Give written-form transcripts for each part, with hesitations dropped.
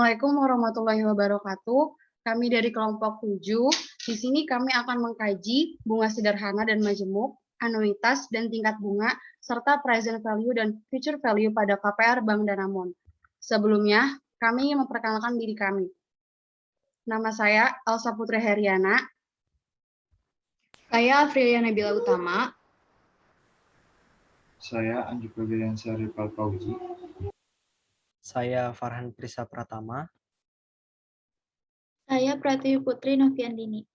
Assalamualaikum warahmatullahi wabarakatuh. Kami dari kelompok 7. Di sini kami akan mengkaji bunga sederhana dan majemuk, anuitas dan tingkat bunga, serta present value dan future value pada KPR Bank Danamon. Sebelumnya, kami ingin memperkenalkan diri kami. Nama saya Elsa Putri Heriana. Saya Afrilia Nabila Utama. Saya Anjuk Febriansyah Ripal Fauzi. Saya Farhan Prisa Pratama. Saya Pratiwi Putri Noviandini.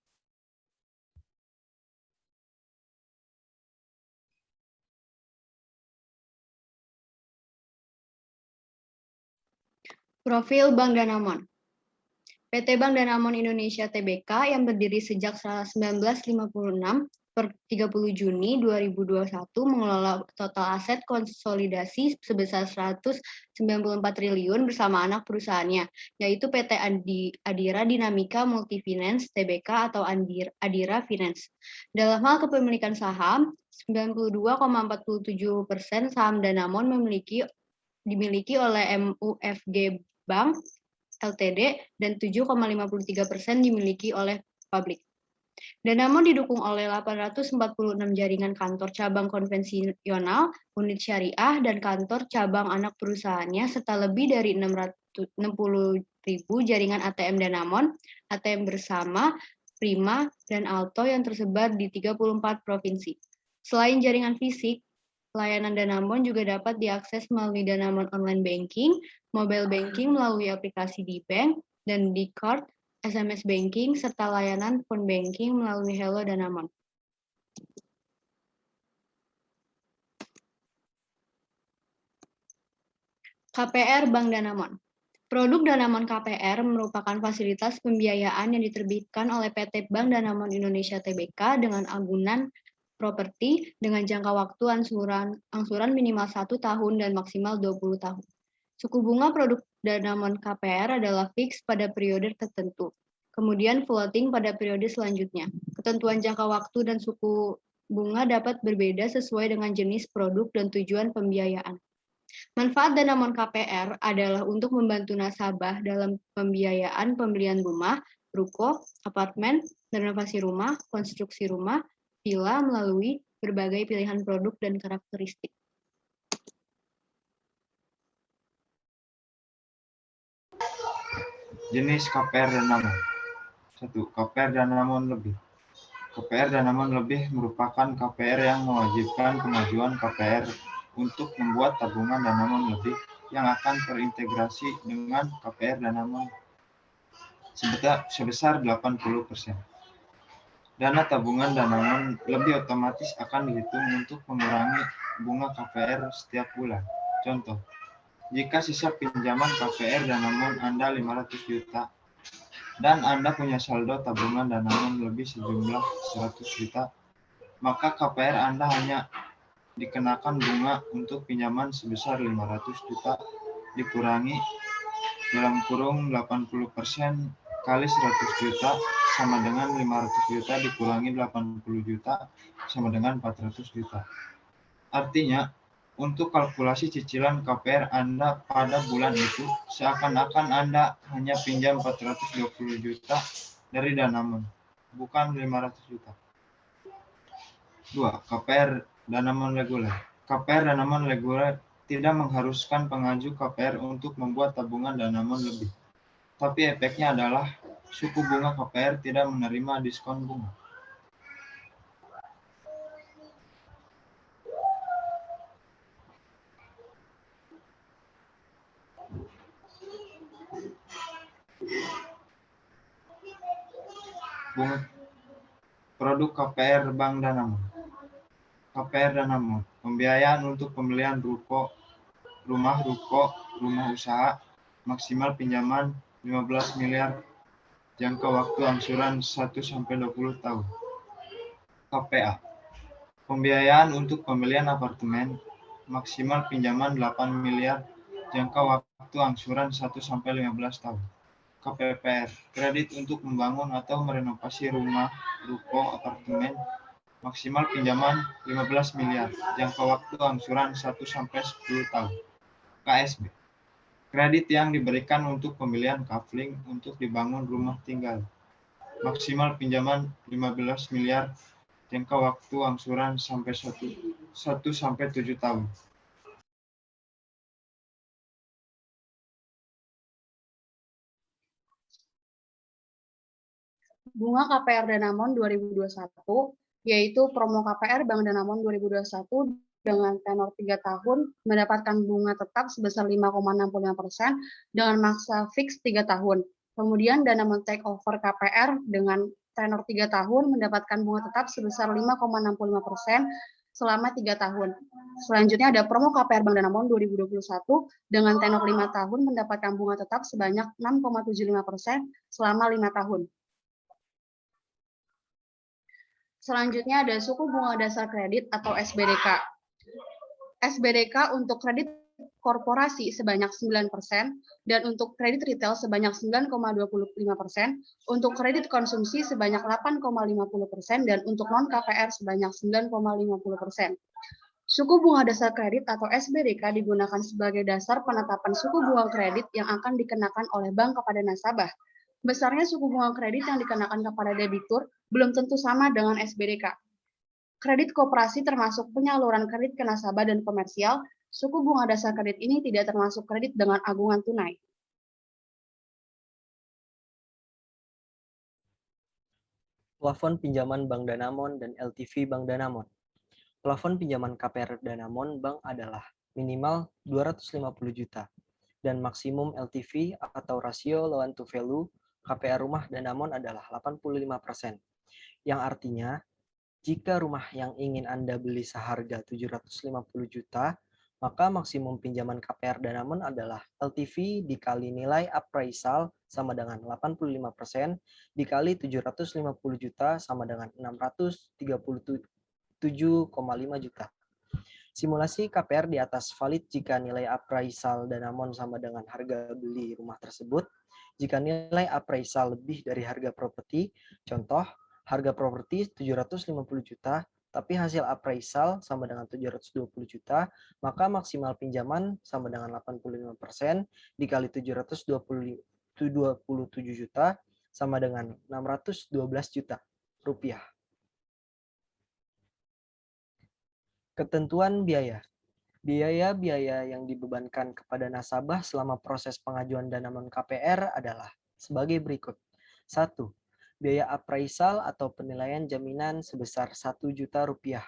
Profil Bank Danamon. PT Bank Danamon Indonesia Tbk yang berdiri sejak 1956 per 30 Juni 2021 mengelola total aset konsolidasi sebesar 194 triliun bersama anak perusahaannya, yaitu PT Adira Dinamika Multifinance Tbk atau Adira Finance. Dalam hal kepemilikan saham, 92,47% saham Danamon dimiliki oleh MUFG Bank Ltd dan 7,53% dimiliki oleh publik. Danamon didukung oleh 846 jaringan kantor cabang konvensional, unit syariah, dan kantor cabang anak perusahaannya, serta lebih dari 660.000 jaringan ATM Danamon, ATM bersama, Prima, dan Alto yang tersebar di 34 provinsi. Selain jaringan fisik, layanan Danamon juga dapat diakses melalui Danamon Online Banking, Mobile Banking melalui aplikasi D-Bank, dan D-Card, SMS Banking, serta layanan phone banking melalui Hello Danamon. KPR Bank Danamon. Produk Danamon KPR merupakan fasilitas pembiayaan yang diterbitkan oleh PT Bank Danamon Indonesia Tbk dengan agunan properti dengan jangka waktu angsuran minimal 1 tahun dan maksimal 20 tahun. Suku bunga produk Danamon KPR adalah fix pada periode tertentu, kemudian floating pada periode selanjutnya. Ketentuan jangka waktu dan suku bunga dapat berbeda sesuai dengan jenis produk dan tujuan pembiayaan. Manfaat Danamon KPR adalah untuk membantu nasabah dalam pembiayaan pembelian rumah, ruko, apartemen, renovasi rumah, konstruksi rumah, villa melalui berbagai pilihan produk dan karakteristik. Jenis KPR Danamon. 1. KPR Danamon Lebih. KPR Danamon Lebih merupakan KPR yang mewajibkan kemajuan KPR untuk membuat tabungan Danamon Lebih yang akan terintegrasi dengan KPR Danamon sebesar 80%. Dana tabungan Danamon Lebih otomatis akan dihitung untuk mengurangi bunga KPR setiap bulan. Contoh, jika sisa pinjaman KPR Danamon Anda 500 juta dan Anda punya saldo tabungan Danamon Lebih sejumlah 100 juta, maka KPR Anda hanya dikenakan bunga untuk pinjaman sebesar 500 juta dikurangi dalam kurung 80% kali 100 juta sama dengan 500 juta dikurangi 80 juta sama dengan 400 juta. Artinya, untuk kalkulasi cicilan KPR Anda pada bulan itu, seakan-akan Anda hanya pinjam 420 juta dari Danamon, bukan 500 juta. 2. KPR Danamon Reguler. KPR Danamon Reguler tidak mengharuskan pengaju KPR untuk membuat tabungan Danamon Lebih. Tapi efeknya adalah suku bunga KPR tidak menerima diskon bunga. Bunga produk KPR Bank Danamon. KPR Danamon, pembiayaan untuk pembelian rumah usaha, maksimal pinjaman 15 miliar, jangka waktu angsuran 1-20 tahun. KPA, pembiayaan untuk pembelian apartemen, maksimal pinjaman 8 miliar, jangka waktu angsuran 1-15 tahun. KPPR, kredit untuk membangun atau merenovasi rumah, ruko, apartemen, maksimal pinjaman 15 miliar, jangka waktu angsuran 1-10 tahun. KSB, Kredit yang diberikan untuk pembelian kafling untuk dibangun rumah tinggal. Maksimal pinjaman 15 miliar, jangka waktu angsuran sampai 1-7 tahun. Bunga KPR Danamon 2021, yaitu promo KPR Bank Danamon 2021 dengan tenor 3 tahun mendapatkan bunga tetap sebesar 5,65% dengan masa fix 3 tahun. Kemudian Danamon Takeover KPR dengan tenor 3 tahun mendapatkan bunga tetap sebesar 5,65% selama 3 tahun. Selanjutnya ada promo KPR Bank Danamon 2021 dengan tenor 5 tahun mendapatkan bunga tetap sebanyak 6,75% selama 5 tahun. Selanjutnya ada suku bunga dasar kredit atau SBDK. SBDK untuk kredit korporasi sebanyak 9% dan untuk kredit retail sebanyak 9,25%, untuk kredit konsumsi sebanyak 8,50% dan untuk non-KPR sebanyak 9,50%. Suku bunga dasar kredit atau SBDK digunakan sebagai dasar penetapan suku bunga kredit yang akan dikenakan oleh bank kepada nasabah. Besarnya suku bunga kredit yang dikenakan kepada debitur belum tentu sama dengan SBDK. Kredit koperasi termasuk penyaluran kredit ke nasabah dan komersial. Suku bunga dasar kredit ini tidak termasuk kredit dengan agungan tunai. Plafon pinjaman Bank Danamon dan LTV Bank Danamon. Plafon pinjaman KPR Danamon Bank adalah minimal 250 juta dan maksimum LTV atau rasio loan to value KPR rumah Danamon adalah 85%, yang artinya jika rumah yang ingin Anda beli seharga 750 juta, maka maksimum pinjaman KPR Danamon adalah LTV dikali nilai appraisal sama dengan 85% dikali 750 juta sama dengan 637,5 juta. Simulasi KPR di atas valid jika nilai appraisal Danamon sama dengan harga beli rumah tersebut. Jika nilai appraisal lebih dari harga properti, contoh, harga properti 750 juta, tapi hasil appraisal sama dengan 720 juta, maka maksimal pinjaman sama dengan 85% dikali 727 juta sama dengan 612 juta rupiah. Ketentuan biaya. Biaya-biaya yang dibebankan kepada nasabah selama proses pengajuan Danamon KPR adalah sebagai berikut. 1. Biaya appraisal atau penilaian jaminan sebesar 1 juta rupiah.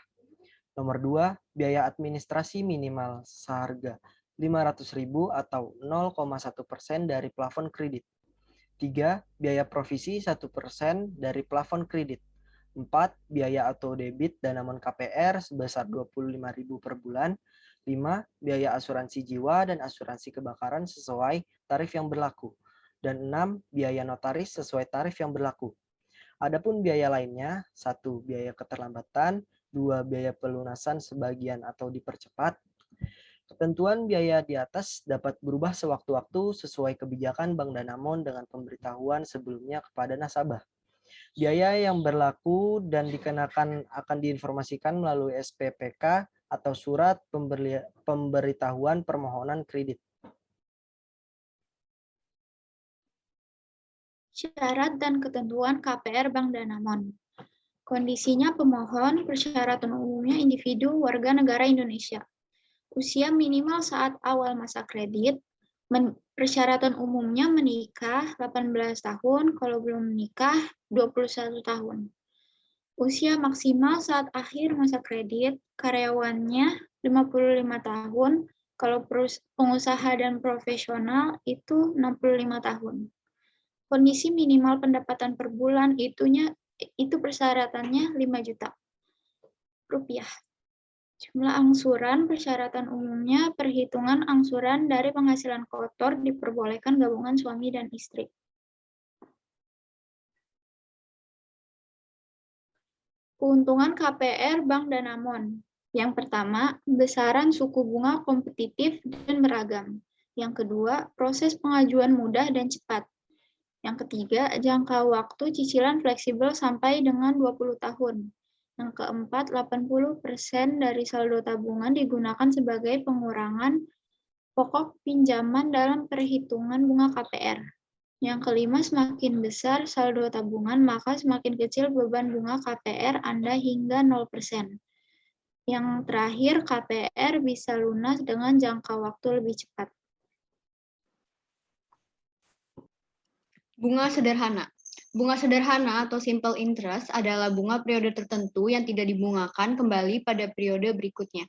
Nomor 2, biaya administrasi minimal seharga 500.000 atau 0,1% dari plafon kredit. 3. Biaya provisi 1% dari plafon kredit. 4. Biaya auto debit Danamon KPR sebesar 25.000 per bulan. 5. Biaya asuransi jiwa dan asuransi kebakaran sesuai tarif yang berlaku. Dan 6. Biaya notaris sesuai tarif yang berlaku. Adapun biaya lainnya, 1. Biaya keterlambatan, 2. Biaya pelunasan sebagian atau dipercepat. Ketentuan biaya di atas dapat berubah sewaktu-waktu sesuai kebijakan Bank Danamon dengan pemberitahuan sebelumnya kepada nasabah. Biaya yang berlaku dan dikenakan akan diinformasikan melalui SPPK atau surat pemberitahuan permohonan kredit. Syarat dan ketentuan KPR Bank Danamon. Kondisinya pemohon, persyaratan umumnya individu warga negara Indonesia. Usia minimal saat awal masa kredit. Persyaratan umumnya menikah 18 tahun, kalau belum menikah 21 tahun. Usia maksimal saat akhir masa kredit, karyawannya 55 tahun, kalau pengusaha dan profesional itu 65 tahun. Kondisi minimal pendapatan per bulan itu persyaratannya 5 juta rupiah. Jumlah angsuran persyaratan umumnya perhitungan angsuran dari penghasilan kotor diperbolehkan gabungan suami dan istri. Keuntungan KPR Bank Danamon. Yang pertama, besaran suku bunga kompetitif dan beragam. Yang kedua, proses pengajuan mudah dan cepat. Yang ketiga, jangka waktu cicilan fleksibel sampai dengan 20 tahun. Yang keempat, 80% dari saldo tabungan digunakan sebagai pengurangan pokok pinjaman dalam perhitungan bunga KPR. Yang kelima, semakin besar saldo tabungan, maka semakin kecil beban bunga KPR Anda hingga 0%. Yang terakhir, KPR bisa lunas dengan jangka waktu lebih cepat. Bunga sederhana. Bunga sederhana atau simple interest adalah bunga periode tertentu yang tidak dibungakan kembali pada periode berikutnya.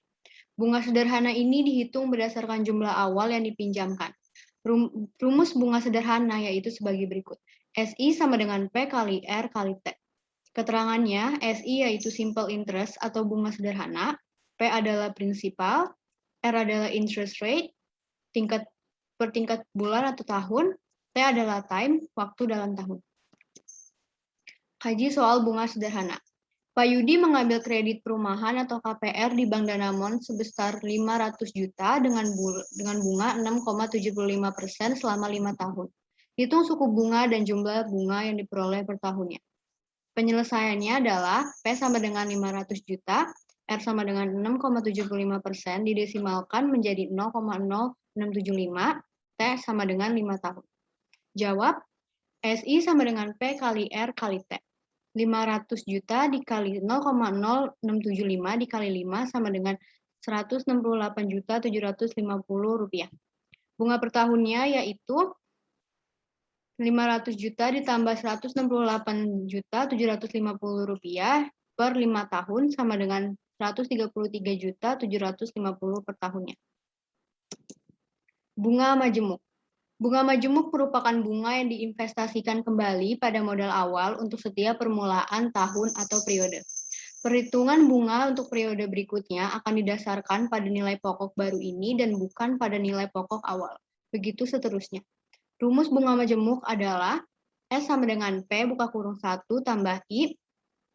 Bunga sederhana ini dihitung berdasarkan jumlah awal yang dipinjamkan. Rumus bunga sederhana yaitu sebagai berikut. SI sama dengan P kali R kali T. Keterangannya, SI yaitu simple interest atau bunga sederhana, P adalah prinsipal, R adalah interest rate, per tingkat bulan atau tahun, T adalah time, waktu dalam tahun. Kaji soal bunga sederhana. Pak Yudi mengambil kredit perumahan atau KPR di Bank Danamon sebesar 500 juta dengan bunga 6,75% selama 5 tahun. Hitung suku bunga dan jumlah bunga yang diperoleh per tahunnya. Penyelesaiannya adalah P sama dengan 500 juta, R sama dengan 6,75%, didesimalkan menjadi 0,0675, T sama dengan 5 tahun. Jawab, SI sama dengan P kali R kali T. 500 juta dikali 0,0675 dikali 5 sama dengan 168.750 rupiah. Bunga per tahunnya yaitu 500 juta ditambah 168.750 rupiah per 5 tahun sama dengan 133.750 per tahunnya. Bunga majemuk. Bunga majemuk merupakan bunga yang diinvestasikan kembali pada modal awal untuk setiap permulaan tahun atau periode. Perhitungan bunga untuk periode berikutnya akan didasarkan pada nilai pokok baru ini dan bukan pada nilai pokok awal. Begitu seterusnya. Rumus bunga majemuk adalah S sama dengan P buka kurung 1 tambah I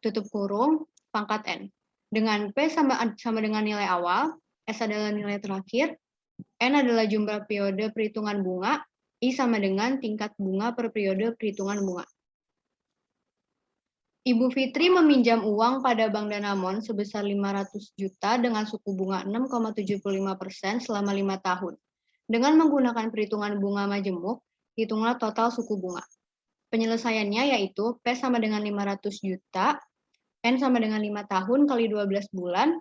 tutup kurung pangkat N. Dengan P sama dengan nilai awal, S adalah nilai terakhir, N adalah jumlah periode perhitungan bunga, I sama dengan tingkat bunga per periode perhitungan bunga. Ibu Fitri meminjam uang pada Bank Danamon sebesar 500 juta dengan suku bunga 6,75% selama 5 tahun. Dengan menggunakan perhitungan bunga majemuk, hitunglah total suku bunga. Penyelesaiannya yaitu P sama dengan 500 juta, N sama dengan 5 tahun kali 12 bulan,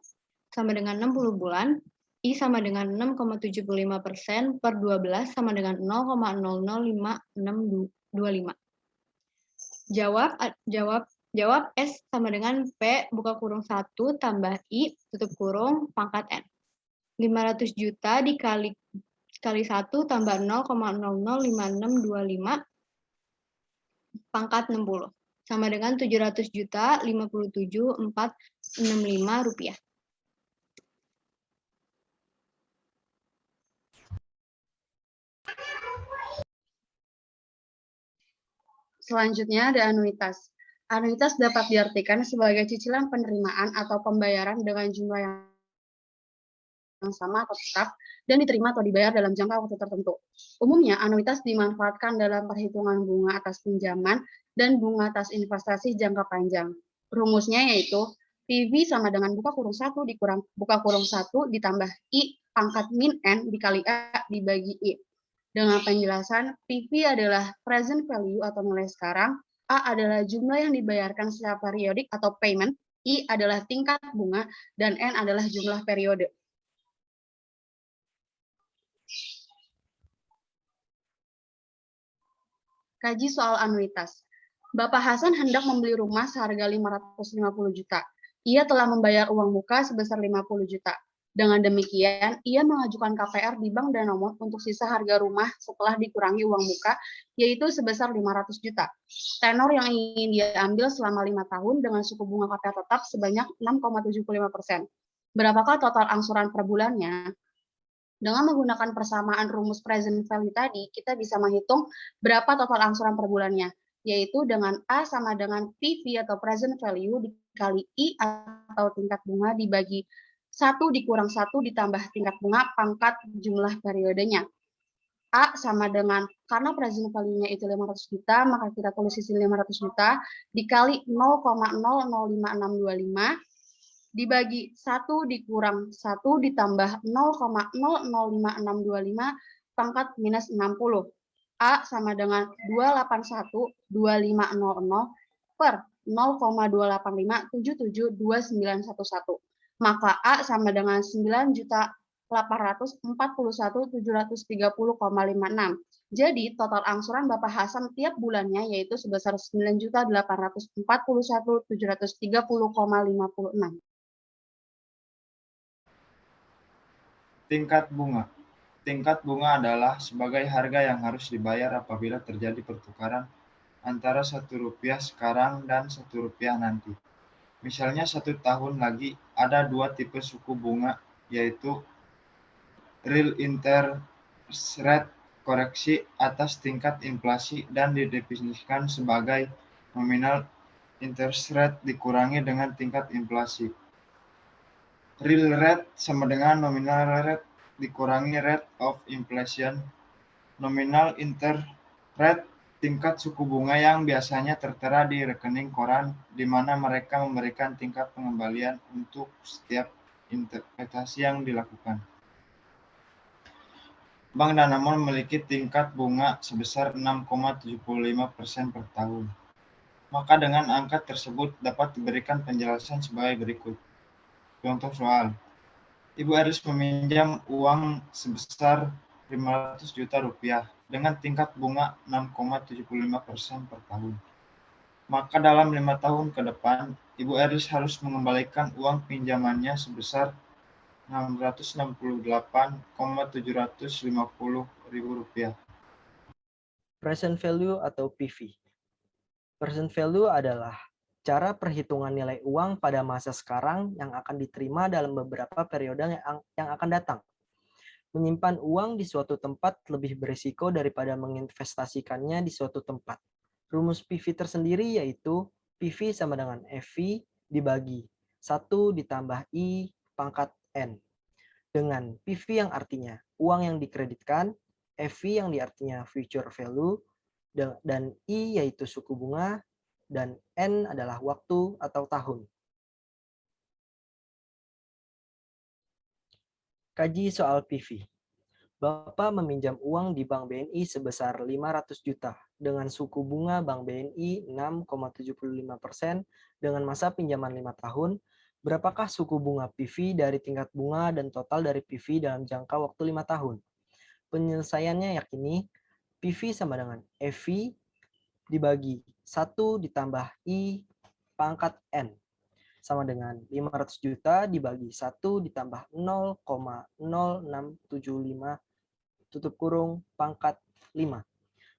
sama dengan 60 bulan, I sama dengan 6,75% per 12 sama dengan 0,005625. Jawab S sama dengan P buka kurung 1 tambah I tutup kurung pangkat N. 500 juta dikali 1 tambah 0,005625 pangkat 60 sama dengan 700 juta 57.465 rupiah. Selanjutnya ada anuitas. Anuitas dapat diartikan sebagai cicilan penerimaan atau pembayaran dengan jumlah yang sama atau tetap dan diterima atau dibayar dalam jangka waktu tertentu. Umumnya, anuitas dimanfaatkan dalam perhitungan bunga atas pinjaman dan bunga atas investasi jangka panjang. Rumusnya yaitu PV sama dengan buka kurung 1 dikurang buka kurung 1 ditambah I pangkat min N dikali A dibagi I. Dengan penjelasan, PV adalah present value atau nilai sekarang, A adalah jumlah yang dibayarkan secara periodik atau payment, I adalah tingkat bunga, dan N adalah jumlah periode. Kaji soal anuitas. Bapak Hasan hendak membeli rumah seharga 550 juta. Ia telah membayar uang muka sebesar 50 juta. Dengan demikian, ia mengajukan KPR di Bank Danamon untuk sisa harga rumah setelah dikurangi uang muka, yaitu sebesar 500 juta. Tenor yang ingin dia ambil selama 5 tahun dengan suku bunga KPR tetap sebanyak 6,75%. Berapakah total angsuran per bulannya? Dengan menggunakan persamaan rumus present value tadi, kita bisa menghitung berapa total angsuran per bulannya, yaitu dengan A sama dengan PV atau present value dikali I atau tingkat bunga dibagi 1 dikurang 1 ditambah tingkat bunga pangkat jumlah periodenya. A sama dengan, karena present value-nya itu 500 juta, maka kita tulis sisi 500 juta, dikali 0,005625, dibagi 1 dikurang 1 ditambah 0,005625 pangkat minus 60. A sama dengan 2812500 per 0,285772911. Maka A sama dengan 9.841.730,56. Jadi total angsuran Bapak Hasan tiap bulannya yaitu sebesar 9.841.730,56. Tingkat bunga. Tingkat bunga adalah sebagai harga yang harus dibayar apabila terjadi pertukaran antara Rp1 sekarang dan Rp1 nanti. Misalnya 1 tahun lagi ada 2 tipe suku bunga, yaitu real interest rate koreksi atas tingkat inflasi dan didefinisikan sebagai nominal interest rate dikurangi dengan tingkat inflasi. Real rate sama dengan nominal rate dikurangi rate of inflation. Nominal interest rate tingkat suku bunga yang biasanya tertera di rekening koran, di mana mereka memberikan tingkat pengembalian untuk setiap investasi yang dilakukan. Bank Danamon memiliki tingkat bunga sebesar 6,75% per tahun. Maka dengan angka tersebut dapat diberikan penjelasan sebagai berikut. Contoh soal. Ibu Eris meminjam uang sebesar Rp500 juta dengan tingkat bunga 6,75% per tahun. Maka dalam 5 tahun ke depan, Ibu Eris harus mengembalikan uang pinjamannya sebesar Rp668,750.000. Present value atau PV. Present value adalah cara perhitungan nilai uang pada masa sekarang yang akan diterima dalam beberapa periode yang akan datang. Menyimpan uang di suatu tempat lebih berisiko daripada menginvestasikannya di suatu tempat. Rumus PV tersendiri yaitu PV sama dengan FV dibagi 1 ditambah I pangkat N. Dengan PV yang artinya uang yang dikreditkan, FV yang diartinya future value, dan I yaitu suku bunga, dan N adalah waktu atau tahun. Kaji soal PV. Bapak meminjam uang di Bank BNI sebesar 500 juta dengan suku bunga Bank BNI 6,75% dengan masa pinjaman 5 tahun. Berapakah suku bunga PV dari tingkat bunga dan total dari PV dalam jangka waktu 5 tahun? Penyelesaiannya yakini PV sama dengan FV dibagi 1 ditambah I pangkat N sama dengan 500 juta dibagi 1 ditambah 0,0675 tutup kurung pangkat 5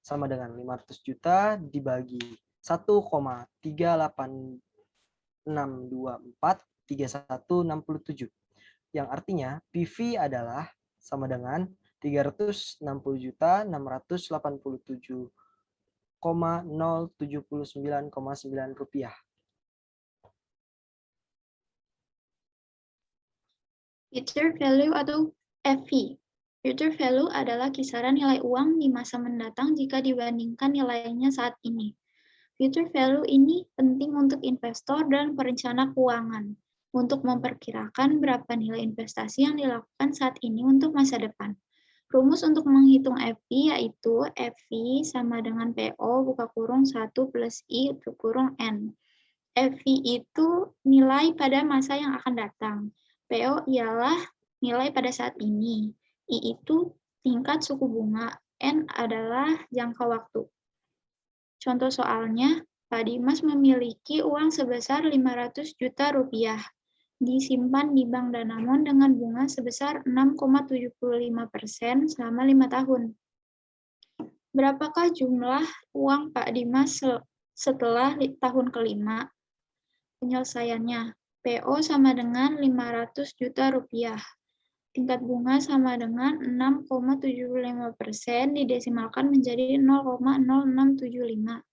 sama dengan 500 juta dibagi 1,386243167 yang artinya PV adalah sama dengan 360.687,079,9 rupiah. Future value atau FV. Future value adalah kisaran nilai uang di masa mendatang jika dibandingkan nilainya saat ini. Future value ini penting untuk investor dan perencana keuangan untuk memperkirakan berapa nilai investasi yang dilakukan saat ini untuk masa depan. Rumus untuk menghitung FV yaitu FV sama dengan PO buka kurung 1 plus I tutup kurung N. FV itu nilai pada masa yang akan datang. PO ialah nilai pada saat ini. I itu tingkat suku bunga, N adalah jangka waktu. Contoh soalnya, Pak Dimas memiliki uang sebesar 500 juta rupiah, disimpan di Bank Danamon dengan bunga sebesar 6,75% selama 5 tahun. Berapakah jumlah uang Pak Dimas setelah tahun kelima? Penyelesaiannya, PO sama dengan 500 juta rupiah. Tingkat bunga sama dengan 6,75% didesimalkan menjadi 0,0675.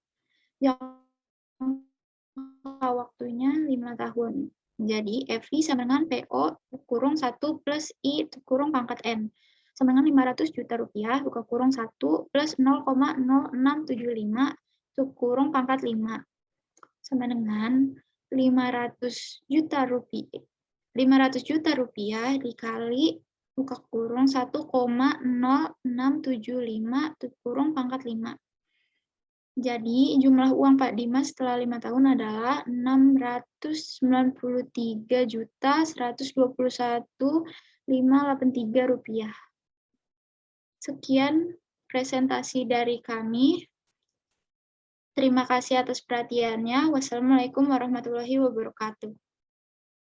Jangka waktunya 5 tahun. Jadi, FV sama dengan PO kurung 1 plus I kurung pangkat N. Sama dengan 500 juta rupiah, buka kurung 1 plus 0,0675 kurung pangkat 5. Sama dengan 500 juta rupiah. 500 juta rupiah dikali buka kurung 1,0675 tutup kurung pangkat 5. Jadi jumlah uang Pak Dimas setelah 5 tahun adalah 693.121.583 rupiah. Sekian presentasi dari kami. Terima kasih atas perhatiannya. Wassalamualaikum warahmatullahi wabarakatuh.